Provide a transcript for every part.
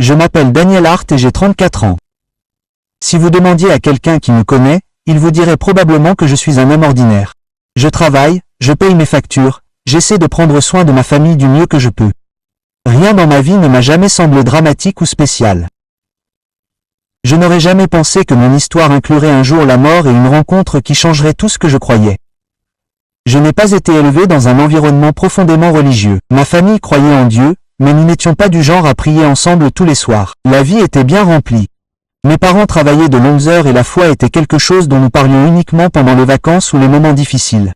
Je m'appelle Daniel Hart et j'ai 34 ans. Si vous demandiez à quelqu'un qui me connaît, il vous dirait probablement que je suis un homme ordinaire. Je travaille, je paye mes factures, j'essaie de prendre soin de ma famille du mieux que je peux. Rien dans ma vie ne m'a jamais semblé dramatique ou spécial. Je n'aurais jamais pensé que mon histoire inclurait un jour la mort et une rencontre qui changerait tout ce que je croyais. Je n'ai pas été élevé dans un environnement profondément religieux. Ma famille croyait en Dieu, mais nous n'étions pas du genre à prier ensemble tous les soirs. La vie était bien remplie. Mes parents travaillaient de longues heures et la foi était quelque chose dont nous parlions uniquement pendant les vacances ou les moments difficiles.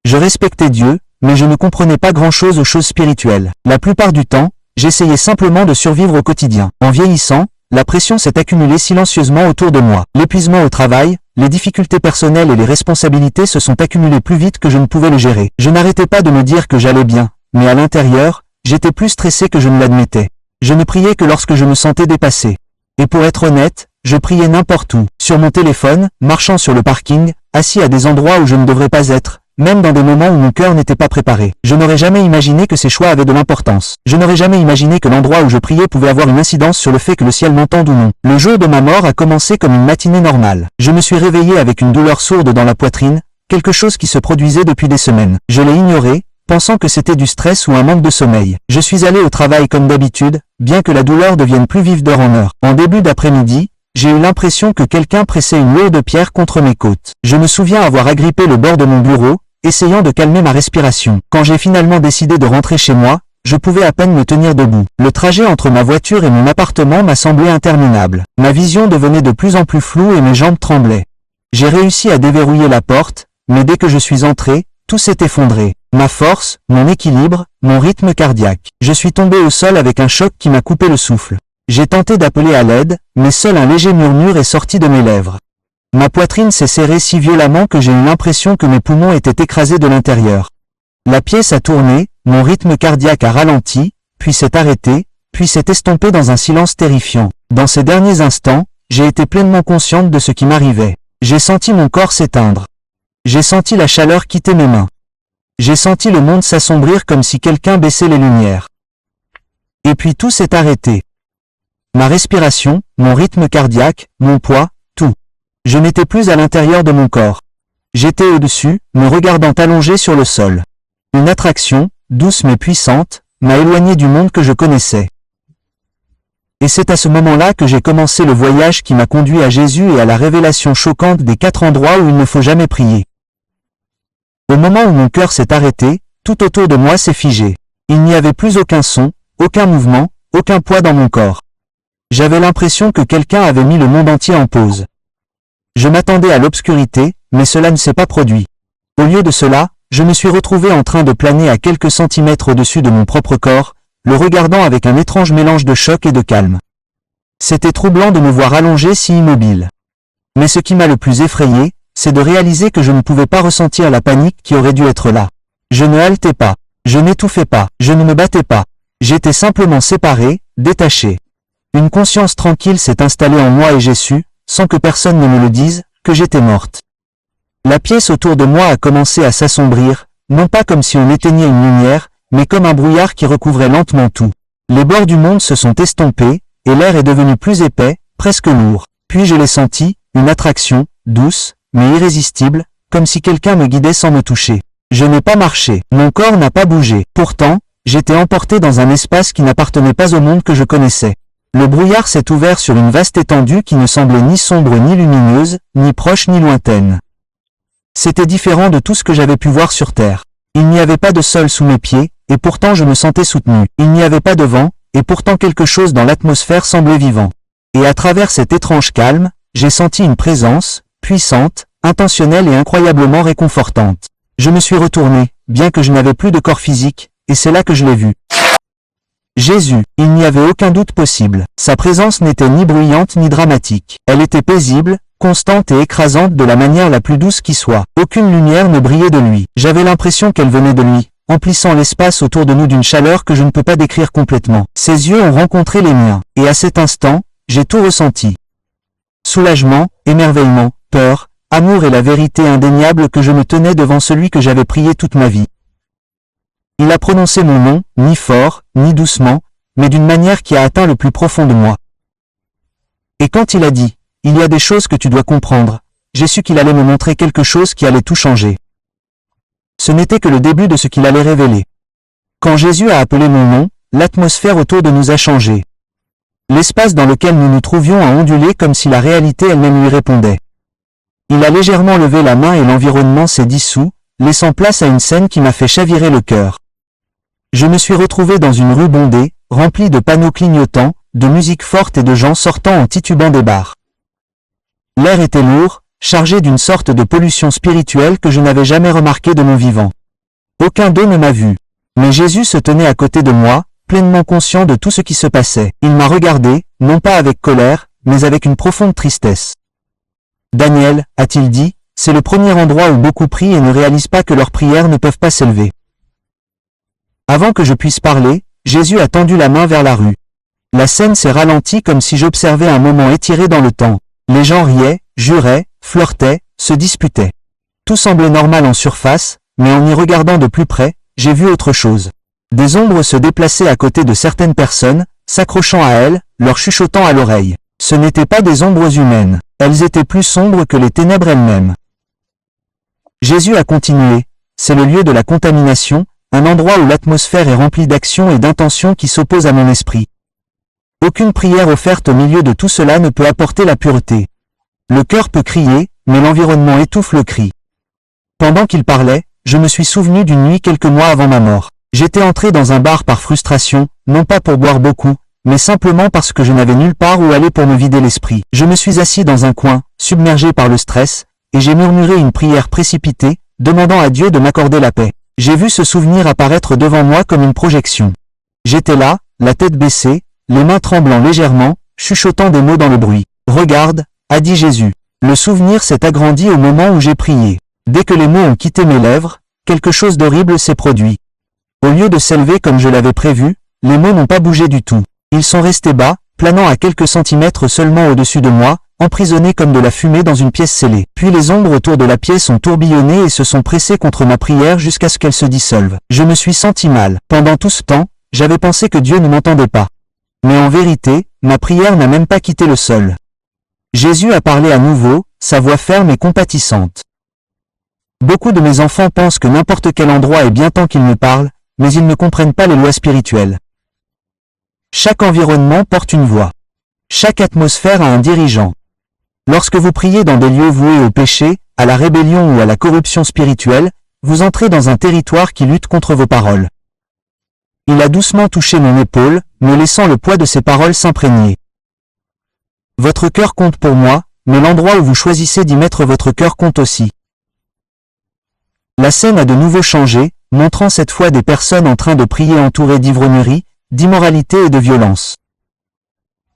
Je respectais Dieu, mais je ne comprenais pas grand-chose aux choses spirituelles. La plupart du temps, j'essayais simplement de survivre au quotidien. En vieillissant, la pression s'est accumulée silencieusement autour de moi. L'épuisement au travail, les difficultés personnelles et les responsabilités se sont accumulées plus vite que je ne pouvais le gérer. Je n'arrêtais pas de me dire que j'allais bien, mais à l'intérieur, j'étais plus stressé que je ne l'admettais. Je ne priais que lorsque je me sentais dépassé. Et pour être honnête, je priais n'importe où, sur mon téléphone, marchant sur le parking, assis à des endroits où je ne devrais pas être, même dans des moments où mon cœur n'était pas préparé. Je n'aurais jamais imaginé que ces choix avaient de l'importance. Je n'aurais jamais imaginé que l'endroit où je priais pouvait avoir une incidence sur le fait que le ciel m'entende ou non. Le jour de ma mort a commencé comme une matinée normale. Je me suis réveillé avec une douleur sourde dans la poitrine, quelque chose qui se produisait depuis des semaines. Je l'ai ignoré, pensant que c'était du stress ou un manque de sommeil. Je suis allé au travail comme d'habitude, bien que la douleur devienne plus vive d'heure en heure. En début d'après-midi, j'ai eu l'impression que quelqu'un pressait une lourde pierre contre mes côtes. Je me souviens avoir agrippé le bord de mon bureau, essayant de calmer ma respiration. Quand j'ai finalement décidé de rentrer chez moi, je pouvais à peine me tenir debout. Le trajet entre ma voiture et mon appartement m'a semblé interminable. Ma vision devenait de plus en plus floue et mes jambes tremblaient. J'ai réussi à déverrouiller la porte, mais dès que je suis entré, tout s'est effondré. Ma force, mon équilibre, mon rythme cardiaque. Je suis tombé au sol avec un choc qui m'a coupé le souffle. J'ai tenté d'appeler à l'aide, mais seul un léger murmure est sorti de mes lèvres. Ma poitrine s'est serrée si violemment que j'ai eu l'impression que mes poumons étaient écrasés de l'intérieur. La pièce a tourné, mon rythme cardiaque a ralenti, puis s'est arrêté, puis s'est estompé dans un silence terrifiant. Dans ces derniers instants, j'ai été pleinement consciente de ce qui m'arrivait. J'ai senti mon corps s'éteindre. J'ai senti la chaleur quitter mes mains. J'ai senti le monde s'assombrir comme si quelqu'un baissait les lumières. Et puis tout s'est arrêté. Ma respiration, mon rythme cardiaque, mon poids, tout. Je n'étais plus à l'intérieur de mon corps. J'étais au-dessus, me regardant allongé sur le sol. Une attraction, douce mais puissante, m'a éloigné du monde que je connaissais. Et c'est à ce moment-là que j'ai commencé le voyage qui m'a conduit à Jésus et à la révélation choquante des 4 endroits où il ne faut jamais prier. Au moment où mon cœur s'est arrêté, tout autour de moi s'est figé. Il n'y avait plus aucun son, aucun mouvement, aucun poids dans mon corps. J'avais l'impression que quelqu'un avait mis le monde entier en pause. Je m'attendais à l'obscurité, mais cela ne s'est pas produit. Au lieu de cela, je me suis retrouvé en train de planer à quelques centimètres au-dessus de mon propre corps, le regardant avec un étrange mélange de choc et de calme. C'était troublant de me voir allongé si immobile. Mais ce qui m'a le plus effrayé, c'est de réaliser que je ne pouvais pas ressentir la panique qui aurait dû être là. Je ne haletais pas, je n'étouffais pas, je ne me battais pas. J'étais simplement séparé, détaché. Une conscience tranquille s'est installée en moi et j'ai su, sans que personne ne me le dise, que j'étais morte. La pièce autour de moi a commencé à s'assombrir, non pas comme si on éteignait une lumière, mais comme un brouillard qui recouvrait lentement tout. Les bords du monde se sont estompés, et l'air est devenu plus épais, presque lourd. Puis je l'ai senti, une attraction, douce, mais irrésistible, comme si quelqu'un me guidait sans me toucher. Je n'ai pas marché, mon corps n'a pas bougé. Pourtant, j'étais emporté dans un espace qui n'appartenait pas au monde que je connaissais. Le brouillard s'est ouvert sur une vaste étendue qui ne semblait ni sombre ni lumineuse, ni proche ni lointaine. C'était différent de tout ce que j'avais pu voir sur Terre. Il n'y avait pas de sol sous mes pieds, et pourtant je me sentais soutenu. Il n'y avait pas de vent, et pourtant quelque chose dans l'atmosphère semblait vivant. Et à travers cet étrange calme, j'ai senti une présence, puissante, intentionnelle et incroyablement réconfortante. Je me suis retourné, bien que je n'avais plus de corps physique, et c'est là que je l'ai vu. Jésus, il n'y avait aucun doute possible. Sa présence n'était ni bruyante ni dramatique. Elle était paisible, constante et écrasante de la manière la plus douce qui soit. Aucune lumière ne brillait de lui. J'avais l'impression qu'elle venait de lui, emplissant l'espace autour de nous d'une chaleur que je ne peux pas décrire complètement. Ses yeux ont rencontré les miens, et à cet instant, j'ai tout ressenti. Soulagement, émerveillement, peur, amour et la vérité indéniable que je me tenais devant celui que j'avais prié toute ma vie. Il a prononcé mon nom, ni fort, ni doucement, mais d'une manière qui a atteint le plus profond de moi. Et quand il a dit, « Il y a des choses que tu dois comprendre », j'ai su qu'il allait me montrer quelque chose qui allait tout changer. Ce n'était que le début de ce qu'il allait révéler. Quand Jésus a appelé mon nom, l'atmosphère autour de nous a changé. L'espace dans lequel nous nous trouvions a ondulé comme si la réalité elle-même lui répondait. Il a légèrement levé la main et l'environnement s'est dissous, laissant place à une scène qui m'a fait chavirer le cœur. Je me suis retrouvé dans une rue bondée, remplie de panneaux clignotants, de musique forte et de gens sortant en titubant des bars. L'air était lourd, chargé d'une sorte de pollution spirituelle que je n'avais jamais remarquée de mon vivant. Aucun d'eux ne m'a vu. Mais Jésus se tenait à côté de moi, pleinement conscient de tout ce qui se passait. Il m'a regardé, non pas avec colère, mais avec une profonde tristesse. « Daniel, a-t-il dit, c'est le premier endroit où beaucoup prient et ne réalisent pas que leurs prières ne peuvent pas s'élever. » Avant que je puisse parler, Jésus a tendu la main vers la rue. La scène s'est ralentie comme si j'observais un moment étiré dans le temps. Les gens riaient, juraient, flirtaient, se disputaient. Tout semblait normal en surface, mais en y regardant de plus près, j'ai vu autre chose. Des ombres se déplaçaient à côté de certaines personnes, s'accrochant à elles, leur chuchotant à l'oreille. Ce n'étaient pas des ombres humaines, elles étaient plus sombres que les ténèbres elles-mêmes. Jésus a continué, c'est le lieu de la contamination, un endroit où l'atmosphère est remplie d'actions et d'intentions qui s'opposent à mon esprit. Aucune prière offerte au milieu de tout cela ne peut apporter la pureté. Le cœur peut crier, mais l'environnement étouffe le cri. Pendant qu'il parlait, je me suis souvenu d'une nuit quelques mois avant ma mort. J'étais entré dans un bar par frustration, non pas pour boire beaucoup, mais simplement parce que je n'avais nulle part où aller pour me vider l'esprit. Je me suis assis dans un coin, submergé par le stress, et j'ai murmuré une prière précipitée, demandant à Dieu de m'accorder la paix. J'ai vu ce souvenir apparaître devant moi comme une projection. J'étais là, la tête baissée, les mains tremblant légèrement, chuchotant des mots dans le bruit. « Regarde », a dit Jésus. Le souvenir s'est agrandi au moment où j'ai prié. Dès que les mots ont quitté mes lèvres, quelque chose d'horrible s'est produit. Au lieu de s'élever comme je l'avais prévu, les mots n'ont pas bougé du tout. Ils sont restés bas, planant à quelques centimètres seulement au-dessus de moi, emprisonnés comme de la fumée dans une pièce scellée. Puis les ombres autour de la pièce ont tourbillonné et se sont pressées contre ma prière jusqu'à ce qu'elle se dissolve. Je me suis senti mal. Pendant tout ce temps, j'avais pensé que Dieu ne m'entendait pas. Mais en vérité, ma prière n'a même pas quitté le sol. Jésus a parlé à nouveau, sa voix ferme et compatissante. Beaucoup de mes enfants pensent que n'importe quel endroit est bien tant qu'ils me parlent, mais ils ne comprennent pas les lois spirituelles. Chaque environnement porte une voix. Chaque atmosphère a un dirigeant. Lorsque vous priez dans des lieux voués au péché, à la rébellion ou à la corruption spirituelle, vous entrez dans un territoire qui lutte contre vos paroles. Il a doucement touché mon épaule, me laissant le poids de ses paroles s'imprégner. Votre cœur compte pour moi, mais l'endroit où vous choisissez d'y mettre votre cœur compte aussi. La scène a de nouveau changé, montrant cette fois des personnes en train de prier entourées d'ivrognerie, d'immoralité et de violence.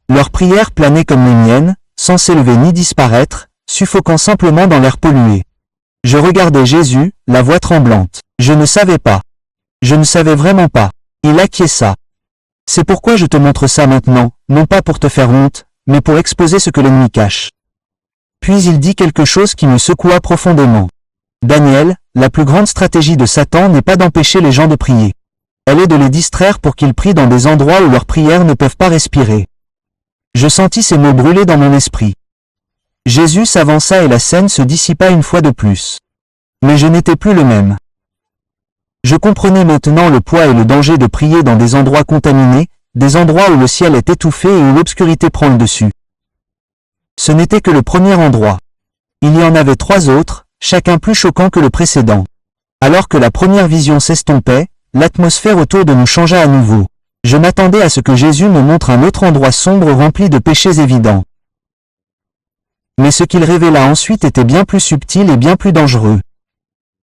Leurs prières planaient comme les miennes, sans s'élever ni disparaître, suffoquant simplement dans l'air pollué. Je regardais Jésus, la voix tremblante. Je ne savais pas. Je ne savais vraiment pas. Il acquiesça. C'est pourquoi je te montre ça maintenant, non pas pour te faire honte, mais pour exposer ce que l'ennemi cache. Puis il dit quelque chose qui me secoua profondément. Daniel, la plus grande stratégie de Satan n'est pas d'empêcher les gens de prier. Elle est de les distraire pour qu'ils prient dans des endroits où leurs prières ne peuvent pas respirer. Je sentis ces mots brûler dans mon esprit. Jésus s'avança et la scène se dissipa une fois de plus. Mais je n'étais plus le même. Je comprenais maintenant le poids et le danger de prier dans des endroits contaminés, des endroits où le ciel est étouffé et où l'obscurité prend le dessus. Ce n'était que le premier endroit. Il y en avait 3 autres, chacun plus choquant que le précédent. Alors que la première vision s'estompait, l'atmosphère autour de nous changea à nouveau. Je m'attendais à ce que Jésus me montre un autre endroit sombre rempli de péchés évidents. Mais ce qu'il révéla ensuite était bien plus subtil et bien plus dangereux.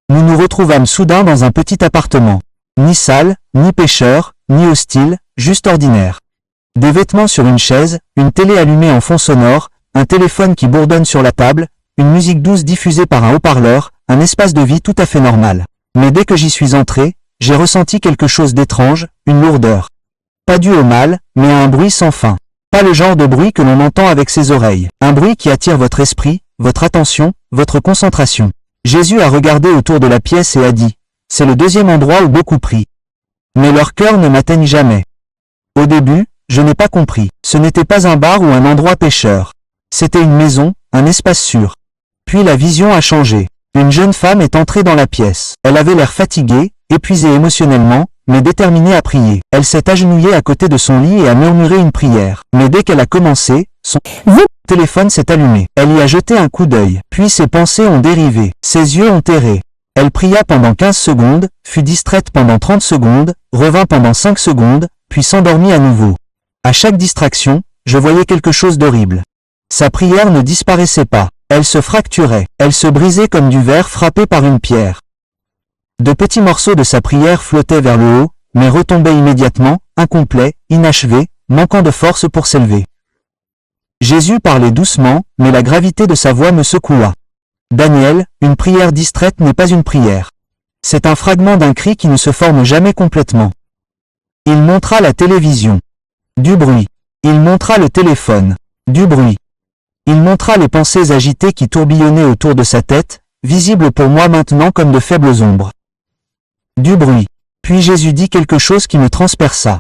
Nous nous retrouvâmes soudain dans un petit appartement. Ni sale, ni pécheur, ni hostile, juste ordinaire. Des vêtements sur une chaise, une télé allumée en fond sonore, un téléphone qui bourdonne sur la table, une musique douce diffusée par un haut-parleur, un espace de vie tout à fait normal. Mais dès que j'y suis entré, j'ai ressenti quelque chose d'étrange, une lourdeur. Pas dû au mal, mais à un bruit sans fin. Pas le genre de bruit que l'on entend avec ses oreilles. Un bruit qui attire votre esprit, votre attention, votre concentration. Jésus a regardé autour de la pièce et a dit, « C'est le deuxième endroit où beaucoup prient. Mais leur cœur ne m'atteigne jamais. » Au début, je n'ai pas compris. Ce n'était pas un bar ou un endroit pêcheur. C'était une maison, un espace sûr. Puis la vision a changé. Une jeune femme est entrée dans la pièce. Elle avait l'air fatiguée, épuisée émotionnellement, mais déterminée à prier. Elle s'est agenouillée à côté de son lit et a murmuré une prière. Mais dès qu'elle a commencé, son téléphone s'est allumé. Elle y a jeté un coup d'œil. Puis ses pensées ont dérivé. Ses yeux ont erré. Elle pria pendant 15 secondes, fut distraite pendant 30 secondes, revint pendant 5 secondes, puis s'endormit à nouveau. À chaque distraction, je voyais quelque chose d'horrible. Sa prière ne disparaissait pas. Elle se fracturait. Elle se brisait comme du verre frappé par une pierre. De petits morceaux de sa prière flottaient vers le haut, mais retombaient immédiatement, incomplets, inachevés, manquant de force pour s'élever. Jésus parlait doucement, mais la gravité de sa voix me secoua. Daniel, une prière distraite n'est pas une prière. C'est un fragment d'un cri qui ne se forme jamais complètement. Il montra la télévision. Du bruit. Il montra le téléphone. Du bruit. Il montra les pensées agitées qui tourbillonnaient autour de sa tête, visibles pour moi maintenant comme de faibles ombres. Du bruit. Puis Jésus dit quelque chose qui me transperça.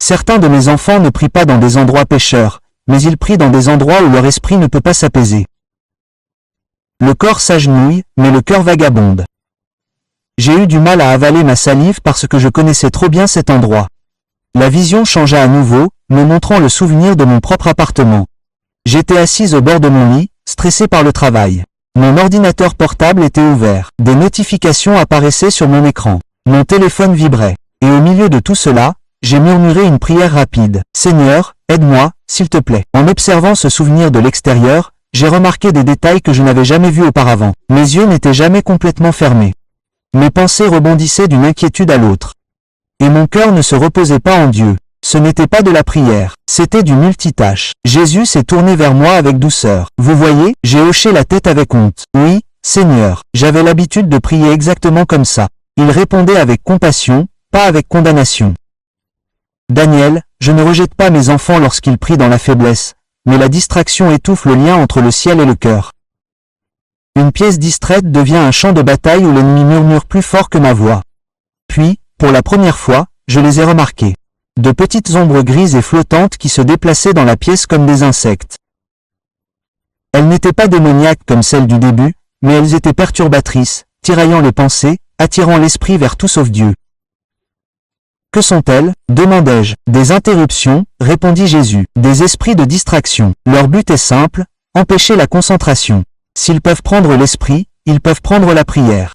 Certains de mes enfants ne prient pas dans des endroits pécheurs, mais ils prient dans des endroits où leur esprit ne peut pas s'apaiser. Le corps s'agenouille, mais le cœur vagabonde. J'ai eu du mal à avaler ma salive parce que je connaissais trop bien cet endroit. La vision changea à nouveau, me montrant le souvenir de mon propre appartement. J'étais assise au bord de mon lit, stressée par le travail. Mon ordinateur portable était ouvert. Des notifications apparaissaient sur mon écran. Mon téléphone vibrait. Et au milieu de tout cela, j'ai murmuré une prière rapide. « Seigneur, aide-moi, s'il te plaît. » En observant ce souvenir de l'extérieur, j'ai remarqué des détails que je n'avais jamais vus auparavant. Mes yeux n'étaient jamais complètement fermés. Mes pensées rebondissaient d'une inquiétude à l'autre. Et mon cœur ne se reposait pas en Dieu. Ce n'était pas de la prière, c'était du multitâche. Jésus s'est tourné vers moi avec douceur. Vous voyez, j'ai hoché la tête avec honte. Oui, Seigneur, j'avais l'habitude de prier exactement comme ça. Il répondait avec compassion, pas avec condamnation. Daniel, je ne rejette pas mes enfants lorsqu'ils prient dans la faiblesse, mais la distraction étouffe le lien entre le ciel et le cœur. Une pièce distraite devient un champ de bataille où l'ennemi murmure plus fort que ma voix. Puis, pour la première fois, je les ai remarqués. De petites ombres grises et flottantes qui se déplaçaient dans la pièce comme des insectes. Elles n'étaient pas démoniaques comme celles du début, mais elles étaient perturbatrices, tiraillant les pensées, attirant l'esprit vers tout sauf Dieu. Que sont-elles? Demandai-je. Des interruptions, répondit Jésus. Des esprits de distraction. Leur but est simple, empêcher la concentration. S'ils peuvent prendre l'esprit, ils peuvent prendre la prière.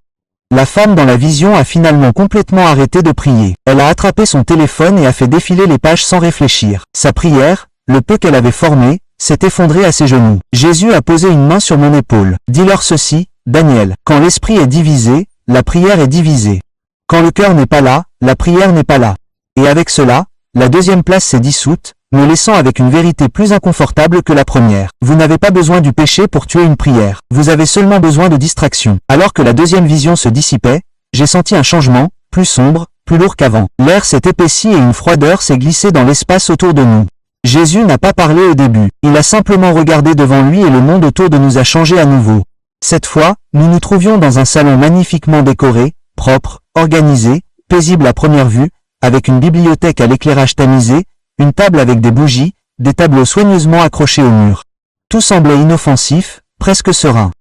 La femme dans la vision a finalement complètement arrêté de prier. Elle a attrapé son téléphone et a fait défiler les pages sans réfléchir. Sa prière, le peu qu'elle avait formé, s'est effondrée à ses genoux. Jésus a posé une main sur mon épaule. Dis-leur ceci, Daniel. Quand l'esprit est divisé, la prière est divisée. Quand le cœur n'est pas là, la prière n'est pas là. Et avec cela, la deuxième place s'est dissoute, me laissant avec une vérité plus inconfortable que la première. Vous n'avez pas besoin du péché pour tuer une prière. Vous avez seulement besoin de distraction. Alors que la deuxième vision se dissipait, j'ai senti un changement, plus sombre, plus lourd qu'avant. L'air s'est épaissi et une froideur s'est glissée dans l'espace autour de nous. Jésus n'a pas parlé au début. Il a simplement regardé devant lui et le monde autour de nous a changé à nouveau. Cette fois, nous nous trouvions dans un salon magnifiquement décoré, propre, organisé, paisible à première vue, avec une bibliothèque à l'éclairage tamisé, une table avec des bougies, des tableaux soigneusement accrochés au mur. Tout semblait inoffensif, presque serein.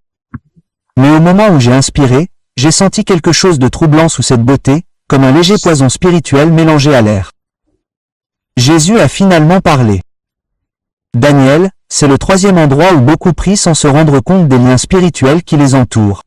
Mais au moment où j'ai inspiré, j'ai senti quelque chose de troublant sous cette beauté, comme un léger poison spirituel mélangé à l'air. Jésus a finalement parlé. Daniel, c'est le troisième endroit où beaucoup prient sans se rendre compte des liens spirituels qui les entourent.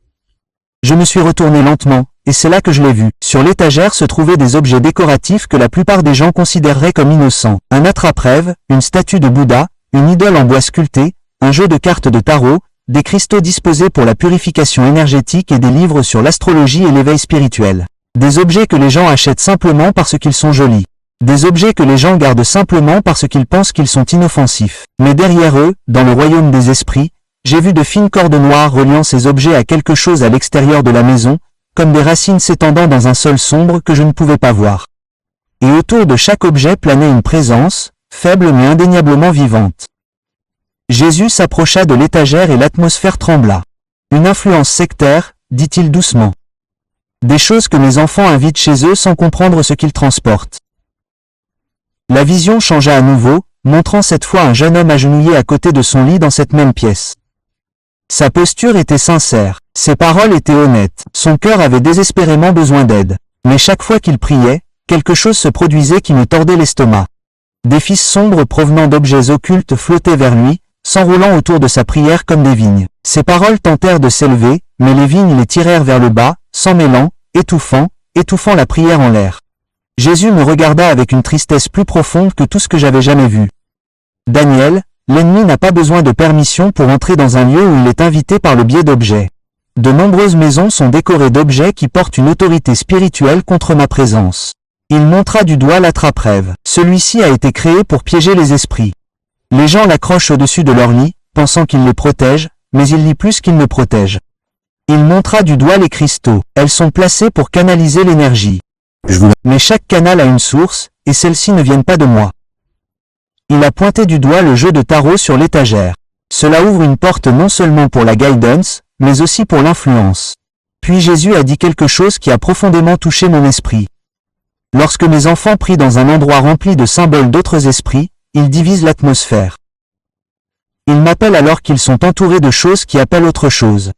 Je me suis retourné lentement, et c'est là que je l'ai vu. Sur l'étagère se trouvaient des objets décoratifs que la plupart des gens considéreraient comme innocents. Un attrape-rêve, une statue de Bouddha, une idole en bois sculpté, un jeu de cartes de tarot, des cristaux disposés pour la purification énergétique et des livres sur l'astrologie et l'éveil spirituel. Des objets que les gens achètent simplement parce qu'ils sont jolis. Des objets que les gens gardent simplement parce qu'ils pensent qu'ils sont inoffensifs. Mais derrière eux, dans le royaume des esprits, j'ai vu de fines cordes noires reliant ces objets à quelque chose à l'extérieur de la maison, comme des racines s'étendant dans un sol sombre que je ne pouvais pas voir. Et autour de chaque objet planait une présence, faible mais indéniablement vivante. Jésus s'approcha de l'étagère et l'atmosphère trembla. Une influence sectaire, dit-il doucement. Des choses que mes enfants invitent chez eux sans comprendre ce qu'ils transportent. La vision changea à nouveau, montrant cette fois un jeune homme agenouillé à côté de son lit dans cette même pièce. Sa posture était sincère, ses paroles étaient honnêtes, son cœur avait désespérément besoin d'aide. Mais chaque fois qu'il priait, quelque chose se produisait qui me tordait l'estomac. Des fils sombres provenant d'objets occultes flottaient vers lui, s'enroulant autour de sa prière comme des vignes. Ses paroles tentèrent de s'élever, mais les vignes les tirèrent vers le bas, s'emmêlant, étouffant la prière en l'air. Jésus me regarda avec une tristesse plus profonde que tout ce que j'avais jamais vu. Daniel, l'ennemi n'a pas besoin de permission pour entrer dans un lieu où il est invité par le biais d'objets. De nombreuses maisons sont décorées d'objets qui portent une autorité spirituelle contre ma présence. Il montra du doigt l'attrape-rêve. Celui-ci a été créé pour piéger les esprits. Les gens l'accrochent au-dessus de leur lit, pensant qu'il les protège, mais il lit plus qu'il ne protège. Il montra du doigt les cristaux. Elles sont placées pour canaliser l'énergie. Mais chaque canal a une source, et celles-ci ne viennent pas de moi. Il a pointé du doigt le jeu de tarot sur l'étagère. Cela ouvre une porte non seulement pour la guidance, mais aussi pour l'influence. Puis Jésus a dit quelque chose qui a profondément touché mon esprit. Lorsque mes enfants prient dans un endroit rempli de symboles d'autres esprits, ils divisent l'atmosphère. Ils m'appellent alors qu'ils sont entourés de choses qui appellent autre chose.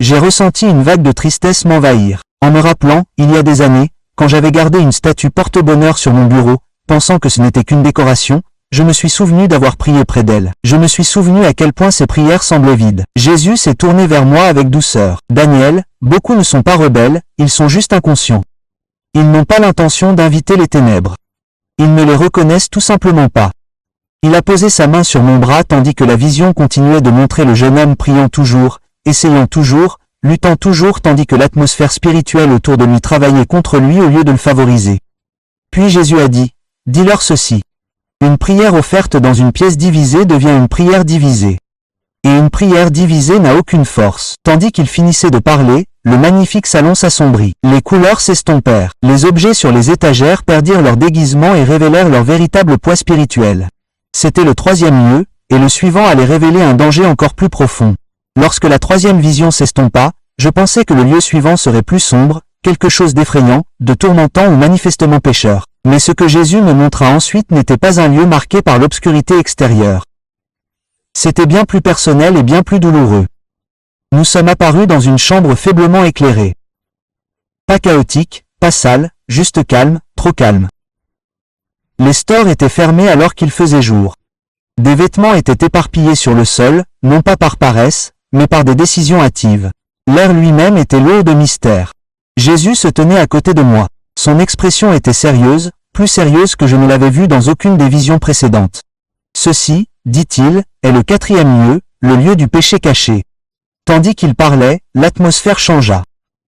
J'ai ressenti une vague de tristesse m'envahir, en me rappelant, il y a des années, quand j'avais gardé une statue porte-bonheur sur mon bureau, pensant que ce n'était qu'une décoration, je me suis souvenu d'avoir prié près d'elle. Je me suis souvenu à quel point ses prières semblaient vides. Jésus s'est tourné vers moi avec douceur. Daniel, beaucoup ne sont pas rebelles, ils sont juste inconscients. Ils n'ont pas l'intention d'inviter les ténèbres. Ils ne les reconnaissent tout simplement pas. Il a posé sa main sur mon bras tandis que la vision continuait de montrer le jeune homme priant toujours, essayant toujours, luttant toujours tandis que l'atmosphère spirituelle autour de lui travaillait contre lui au lieu de le favoriser. Puis Jésus a dit, « Dis-leur ceci. Une prière offerte dans une pièce divisée devient une prière divisée. Et une prière divisée n'a aucune force. » Tandis qu'il finissait de parler, le magnifique salon s'assombrit. Les couleurs s'estompèrent. Les objets sur les étagères perdirent leur déguisement et révélèrent leur véritable poids spirituel. C'était le troisième lieu, et le suivant allait révéler un danger encore plus profond. Lorsque la troisième vision s'estompa, je pensais que le lieu suivant serait plus sombre, quelque chose d'effrayant, de tourmentant ou manifestement pécheur. Mais ce que Jésus me montra ensuite n'était pas un lieu marqué par l'obscurité extérieure. C'était bien plus personnel et bien plus douloureux. Nous sommes apparus dans une chambre faiblement éclairée. Pas chaotique, pas sale, juste calme, trop calme. Les stores étaient fermés alors qu'il faisait jour. Des vêtements étaient éparpillés sur le sol, non pas par paresse, mais par des décisions hâtives. L'air lui-même était lourd de mystère. Jésus se tenait à côté de moi. Son expression était sérieuse, plus sérieuse que je ne l'avais vue dans aucune des visions précédentes. Ceci, dit-il, est le quatrième lieu, le lieu du péché caché. Tandis qu'il parlait, l'atmosphère changea.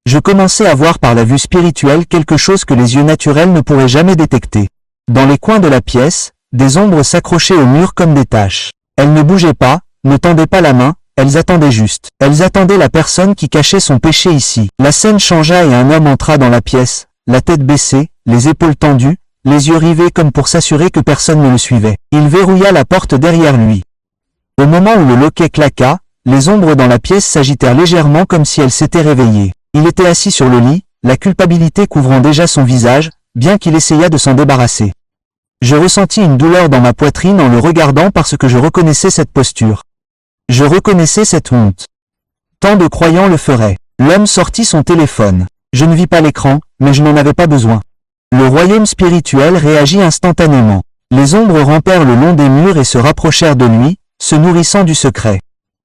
Je commençais à voir par la vue spirituelle quelque chose que les yeux naturels ne pourraient jamais détecter. Dans les coins de la pièce, des ombres s'accrochaient au mur comme des taches. Elles ne bougeaient pas, ne tendaient pas la main, elles attendaient juste. Elles attendaient la personne qui cachait son péché ici. La scène changea et un homme entra dans la pièce, la tête baissée, les épaules tendues, les yeux rivés comme pour s'assurer que personne ne le suivait. Il verrouilla la porte derrière lui. Au moment où le loquet claqua, les ombres dans la pièce s'agitèrent légèrement comme si elles s'étaient réveillées. Il était assis sur le lit, la culpabilité couvrant déjà son visage, bien qu'il essayât de s'en débarrasser. Je ressentis une douleur dans ma poitrine en le regardant parce que je reconnaissais cette posture. Je reconnaissais cette honte. Tant de croyants le feraient. L'homme sortit son téléphone. Je ne vis pas l'écran, mais je n'en avais pas besoin. Le royaume spirituel réagit instantanément. Les ombres rampèrent le long des murs et se rapprochèrent de lui, se nourrissant du secret.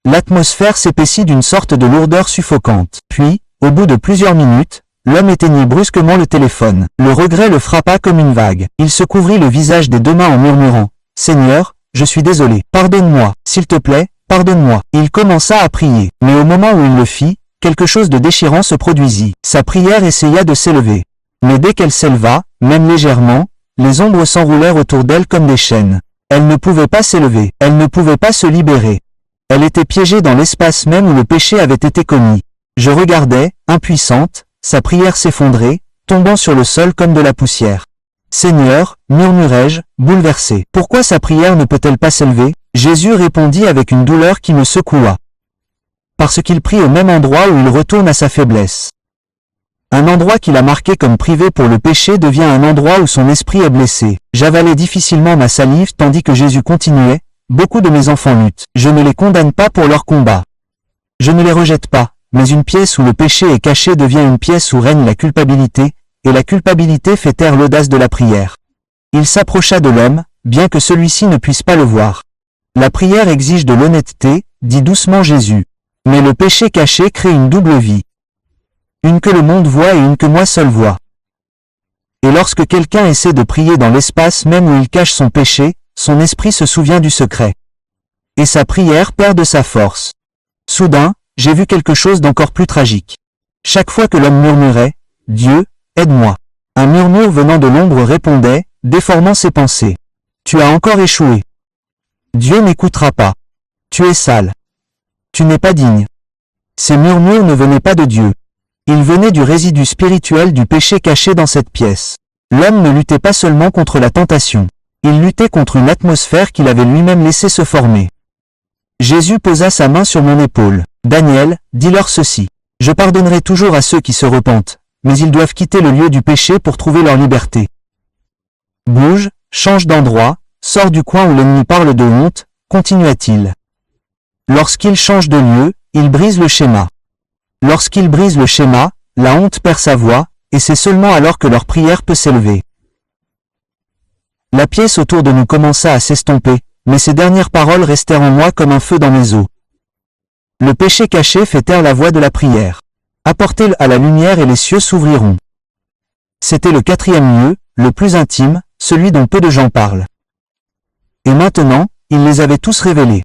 L'atmosphère s'épaissit d'une sorte de lourdeur suffocante. Puis, au bout de plusieurs minutes, l'homme éteignit brusquement le téléphone. Le regret le frappa comme une vague. Il se couvrit le visage des deux mains en murmurant « Seigneur, je suis désolé. Pardonne-moi, s'il te plaît, pardonne-moi. » Il commença à prier. Mais au moment où il le fit, quelque chose de déchirant se produisit. Sa prière essaya de s'élever. Mais dès qu'elle s'éleva, même légèrement, les ombres s'enroulèrent autour d'elle comme des chaînes. Elle ne pouvait pas s'élever. Elle ne pouvait pas se libérer. Elle était piégée dans l'espace même où le péché avait été commis. Je regardais, impuissante, sa prière s'effondrer, tombant sur le sol comme de la poussière. « Seigneur, murmurai-je, bouleversé. Pourquoi sa prière ne peut-elle pas s'élever ?» Jésus répondit avec une douleur qui me secoua. Parce qu'il prie au même endroit où il retourne à sa faiblesse. Un endroit qu'il a marqué comme privé pour le péché devient un endroit où son esprit est blessé. J'avalais difficilement ma salive tandis que Jésus continuait, « Beaucoup de mes enfants luttent. Je ne les condamne pas pour leur combat. Je ne les rejette pas, mais une pièce où le péché est caché devient une pièce où règne la culpabilité, et la culpabilité fait taire l'audace de la prière. » Il s'approcha de l'homme, bien que celui-ci ne puisse pas le voir. « La prière exige de l'honnêteté, dit doucement Jésus. Mais le péché caché crée une double vie. Une que le monde voit et une que moi seul vois. Et lorsque quelqu'un essaie de prier dans l'espace même où il cache son péché, son esprit se souvient du secret. Et sa prière perd de sa force. Soudain, j'ai vu quelque chose d'encore plus tragique. Chaque fois que l'homme murmurait, « Dieu, aide-moi », un murmure venant de l'ombre répondait, déformant ses pensées. « Tu as encore échoué. Dieu n'écoutera pas. Tu es sale. Tu n'es pas digne. » Ces murmures ne venaient pas de Dieu. Ils venaient du résidu spirituel du péché caché dans cette pièce. L'homme ne luttait pas seulement contre la tentation. Il luttait contre une atmosphère qu'il avait lui-même laissé se former. Jésus posa sa main sur mon épaule. « Daniel, dis-leur ceci. Je pardonnerai toujours à ceux qui se repentent, mais ils doivent quitter le lieu du péché pour trouver leur liberté. Bouge, change d'endroit, sors du coin où l'ennemi parle de honte, continua-t-il. Lorsqu'il change de lieu, il brise le schéma. Lorsqu'il brise le schéma, la honte perd sa voix, et c'est seulement alors que leur prière peut s'élever. » La pièce autour de nous commença à s'estomper, mais ces dernières paroles restèrent en moi comme un feu dans mes os. Le péché caché fait taire la voix de la prière. Apportez-le à la lumière et les cieux s'ouvriront. C'était le 4e lieu, le plus intime, celui dont peu de gens parlent. Et maintenant, il les avait tous révélés.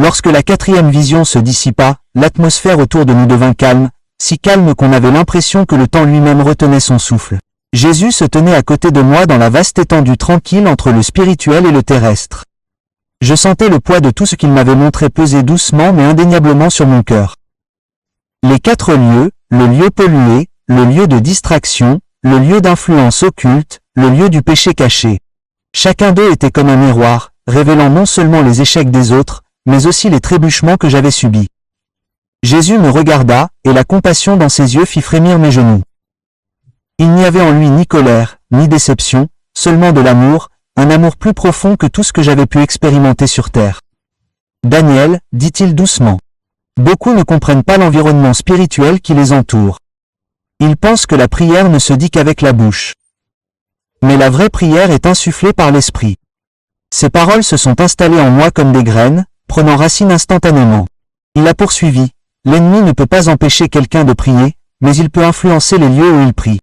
Lorsque la 4e vision se dissipa, l'atmosphère autour de nous devint calme, si calme qu'on avait l'impression que le temps lui-même retenait son souffle. Jésus se tenait à côté de moi dans la vaste étendue tranquille entre le spirituel et le terrestre. Je sentais le poids de tout ce qu'il m'avait montré peser doucement mais indéniablement sur mon cœur. Les 4 lieux, le lieu pollué, le lieu de distraction, le lieu d'influence occulte, le lieu du péché caché. Chacun d'eux était comme un miroir, révélant non seulement les échecs des autres, mais aussi les trébuchements que j'avais subis. Jésus me regarda, et la compassion dans ses yeux fit frémir mes genoux. Il n'y avait en lui ni colère, ni déception, seulement de l'amour, un amour plus profond que tout ce que j'avais pu expérimenter sur terre. « Daniel, dit-il doucement. Beaucoup ne comprennent pas l'environnement spirituel qui les entoure. Ils pensent que la prière ne se dit qu'avec la bouche. Mais la vraie prière est insufflée par l'esprit. Ces paroles se sont installées en moi comme des graines, prenant racine instantanément. Il a poursuivi. L'ennemi ne peut pas empêcher quelqu'un de prier, mais il peut influencer les lieux où il prie.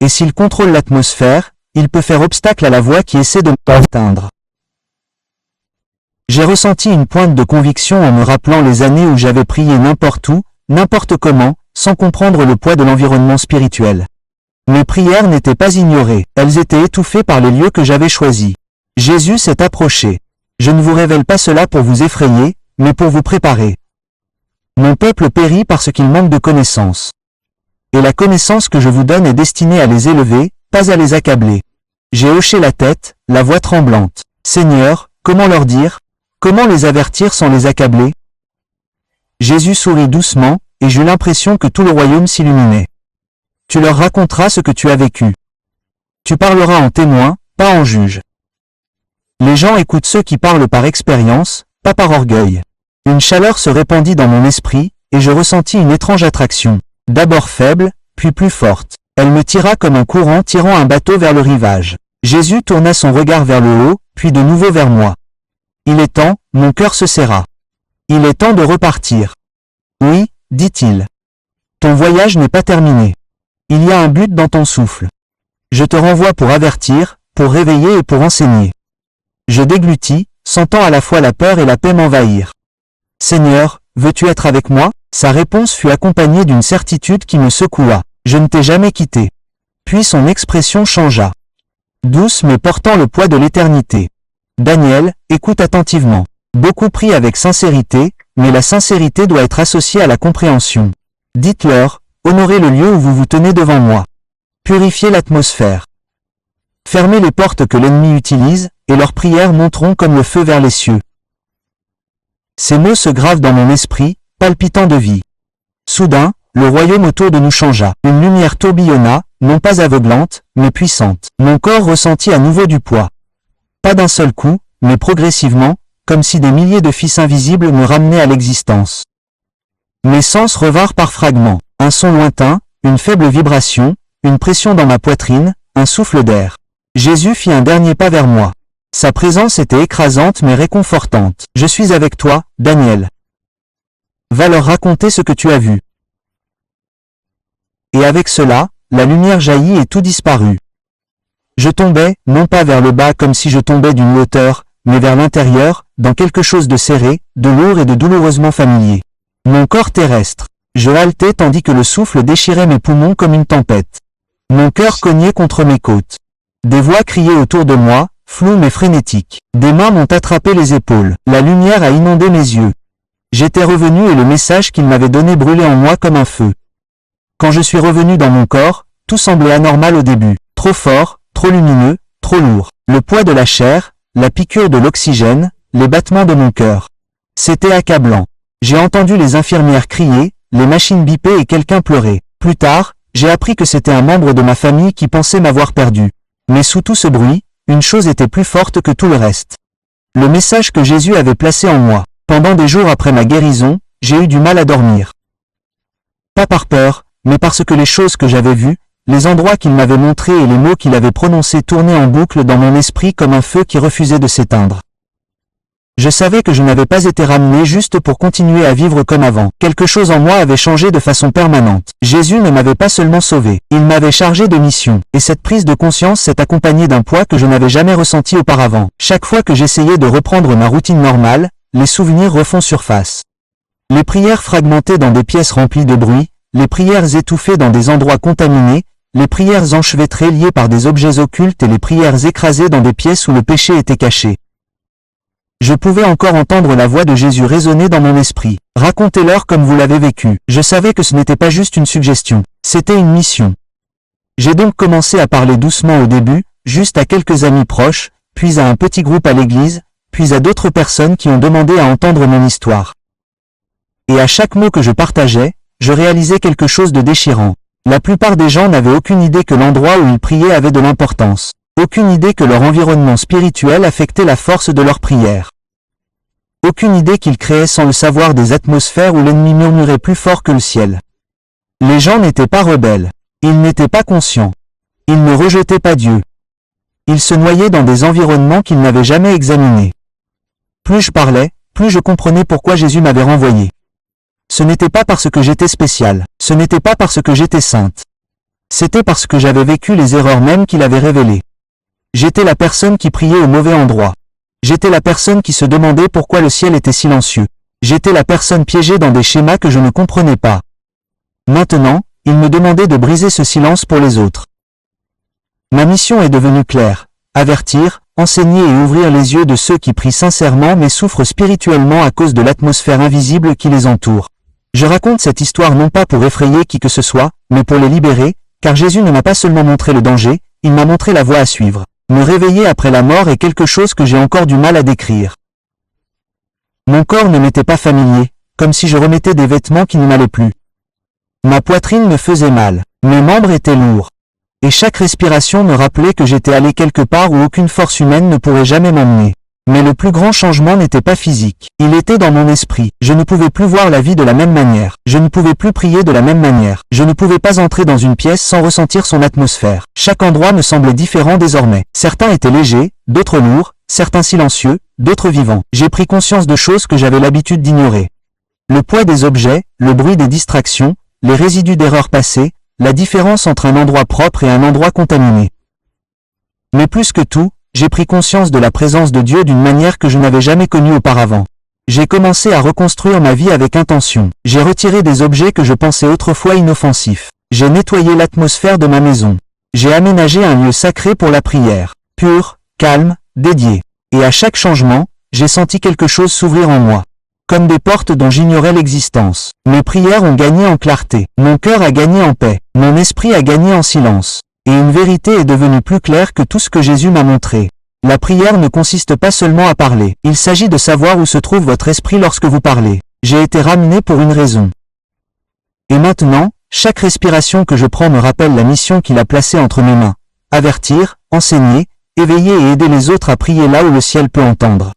Et s'il contrôle l'atmosphère, il peut faire obstacle à la voix qui essaie de m'atteindre. J'ai ressenti une pointe de conviction en me rappelant les années où j'avais prié n'importe où, n'importe comment, sans comprendre le poids de l'environnement spirituel. Mes prières n'étaient pas ignorées, elles étaient étouffées par les lieux que j'avais choisis. Jésus s'est approché. Je ne vous révèle pas cela pour vous effrayer, mais pour vous préparer. Mon peuple périt parce qu'il manque de connaissance. Et la connaissance que je vous donne est destinée à les élever, pas à les accabler. J'ai hoché la tête, la voix tremblante. Seigneur, comment leur dire? Comment les avertir sans les accabler? Jésus sourit doucement, et j'eus l'impression que tout le royaume s'illuminait. Tu leur raconteras ce que tu as vécu. Tu parleras en témoin, pas en juge. Les gens écoutent ceux qui parlent par expérience, pas par orgueil. Une chaleur se répandit dans mon esprit, et je ressentis une étrange attraction. D'abord faible, puis plus forte. Elle me tira comme un courant tirant un bateau vers le rivage. Jésus tourna son regard vers le haut, puis de nouveau vers moi. Il est temps, mon cœur se serra. Il est temps de repartir. Oui, dit-il. Ton voyage n'est pas terminé. Il y a un but dans ton souffle. Je te renvoie pour avertir, pour réveiller et pour enseigner. Je déglutis, sentant à la fois la peur et la paix m'envahir. Seigneur, veux-tu être avec moi? Sa réponse fut accompagnée d'une certitude qui me secoua. Je ne t'ai jamais quitté. Puis son expression changea. Douce mais portant le poids de l'éternité. Daniel, écoute attentivement. Beaucoup prient avec sincérité, mais la sincérité doit être associée à la compréhension. Dites-leur, honorez le lieu où vous vous tenez devant moi. Purifiez l'atmosphère. Fermez les portes que l'ennemi utilise, et leurs prières monteront comme le feu vers les cieux. Ces mots se gravent dans mon esprit, palpitant de vie. Soudain, le royaume autour de nous changea. Une lumière tourbillonna, non pas aveuglante, mais puissante. Mon corps ressentit à nouveau du poids. Pas d'un seul coup, mais progressivement, comme si des milliers de fils invisibles me ramenaient à l'existence. Mes sens revinrent par fragments. Un son lointain, une faible vibration, une pression dans ma poitrine, un souffle d'air. Jésus fit un dernier pas vers moi. Sa présence était écrasante mais réconfortante. « Je suis avec toi, Daniel. Va leur raconter ce que tu as vu. » Et avec cela, la lumière jaillit et tout disparut. Je tombais, non pas vers le bas comme si je tombais d'une hauteur, mais vers l'intérieur, dans quelque chose de serré, de lourd et de douloureusement familier. Mon corps terrestre. Je haletais tandis que le souffle déchirait mes poumons comme une tempête. Mon cœur cognait contre mes côtes. Des voix criaient autour de moi, floues mais frénétiques. Des mains m'ont attrapé les épaules. La lumière a inondé mes yeux. J'étais revenu et le message qu'il m'avait donné brûlait en moi comme un feu. Quand je suis revenu dans mon corps, tout semblait anormal au début. Trop fort, trop lumineux, trop lourd. Le poids de la chair, la piqûre de l'oxygène, les battements de mon cœur. C'était accablant. J'ai entendu les infirmières crier, les machines biper et quelqu'un pleurer. Plus tard, j'ai appris que c'était un membre de ma famille qui pensait m'avoir perdu. Mais sous tout ce bruit, une chose était plus forte que tout le reste. Le message que Jésus avait placé en moi. Pendant des jours après ma guérison, j'ai eu du mal à dormir. Pas par peur, mais parce que les choses que j'avais vues, les endroits qu'il m'avait montrés et les mots qu'il avait prononcés tournaient en boucle dans mon esprit comme un feu qui refusait de s'éteindre. Je savais que je n'avais pas été ramené juste pour continuer à vivre comme avant. Quelque chose en moi avait changé de façon permanente. Jésus ne m'avait pas seulement sauvé, il m'avait chargé de mission. Et cette prise de conscience s'est accompagnée d'un poids que je n'avais jamais ressenti auparavant. Chaque fois que j'essayais de reprendre ma routine normale, les souvenirs refont surface. Les prières fragmentées dans des pièces remplies de bruit, les prières étouffées dans des endroits contaminés, les prières enchevêtrées liées par des objets occultes et les prières écrasées dans des pièces où le péché était caché. Je pouvais encore entendre la voix de Jésus résonner dans mon esprit. Racontez-leur comme vous l'avez vécu. Je savais que ce n'était pas juste une suggestion, c'était une mission. J'ai donc commencé à parler doucement au début, juste à quelques amis proches, puis à un petit groupe à l'église, puis à d'autres personnes qui ont demandé à entendre mon histoire. Et à chaque mot que je partageais, je réalisais quelque chose de déchirant. La plupart des gens n'avaient aucune idée que l'endroit où ils priaient avait de l'importance. Aucune idée que leur environnement spirituel affectait la force de leurs prières. Aucune idée qu'ils créaient sans le savoir des atmosphères où l'ennemi murmurait plus fort que le ciel. Les gens n'étaient pas rebelles. Ils n'étaient pas conscients. Ils ne rejetaient pas Dieu. Ils se noyaient dans des environnements qu'ils n'avaient jamais examinés. Plus je parlais, plus je comprenais pourquoi Jésus m'avait renvoyé. Ce n'était pas parce que j'étais spécial. Ce n'était pas parce que j'étais sainte. C'était parce que j'avais vécu les erreurs mêmes qu'il avait révélées. J'étais la personne qui priait au mauvais endroit. J'étais la personne qui se demandait pourquoi le ciel était silencieux. J'étais la personne piégée dans des schémas que je ne comprenais pas. Maintenant, il me demandait de briser ce silence pour les autres. Ma mission est devenue claire. Avertir, enseigner et ouvrir les yeux de ceux qui prient sincèrement mais souffrent spirituellement à cause de l'atmosphère invisible qui les entoure. Je raconte cette histoire non pas pour effrayer qui que ce soit, mais pour les libérer, car Jésus ne m'a pas seulement montré le danger, il m'a montré la voie à suivre. Me réveiller après la mort est quelque chose que j'ai encore du mal à décrire. Mon corps ne m'était pas familier, comme si je remettais des vêtements qui ne m'allaient plus. Ma poitrine me faisait mal, mes membres étaient lourds. Et chaque respiration me rappelait que j'étais allé quelque part où aucune force humaine ne pourrait jamais m'emmener. Mais le plus grand changement n'était pas physique. Il était dans mon esprit. Je ne pouvais plus voir la vie de la même manière. Je ne pouvais plus prier de la même manière. Je ne pouvais pas entrer dans une pièce sans ressentir son atmosphère. Chaque endroit me semblait différent désormais. Certains étaient légers, d'autres lourds, certains silencieux, d'autres vivants. J'ai pris conscience de choses que j'avais l'habitude d'ignorer. Le poids des objets, le bruit des distractions, les résidus d'erreurs passées, la différence entre un endroit propre et un endroit contaminé. Mais plus que tout, j'ai pris conscience de la présence de Dieu d'une manière que je n'avais jamais connue auparavant. J'ai commencé à reconstruire ma vie avec intention. J'ai retiré des objets que je pensais autrefois inoffensifs. J'ai nettoyé l'atmosphère de ma maison. J'ai aménagé un lieu sacré pour la prière, pur, calme, dédié. Et à chaque changement, j'ai senti quelque chose s'ouvrir en moi. Comme des portes dont j'ignorais l'existence. Mes prières ont gagné en clarté. Mon cœur a gagné en paix. Mon esprit a gagné en silence. Et une vérité est devenue plus claire que tout ce que Jésus m'a montré. La prière ne consiste pas seulement à parler. Il s'agit de savoir où se trouve votre esprit lorsque vous parlez. J'ai été ramené pour une raison. Et maintenant, chaque respiration que je prends me rappelle la mission qu'il a placée entre mes mains. Avertir, enseigner, éveiller et aider les autres à prier là où le ciel peut entendre.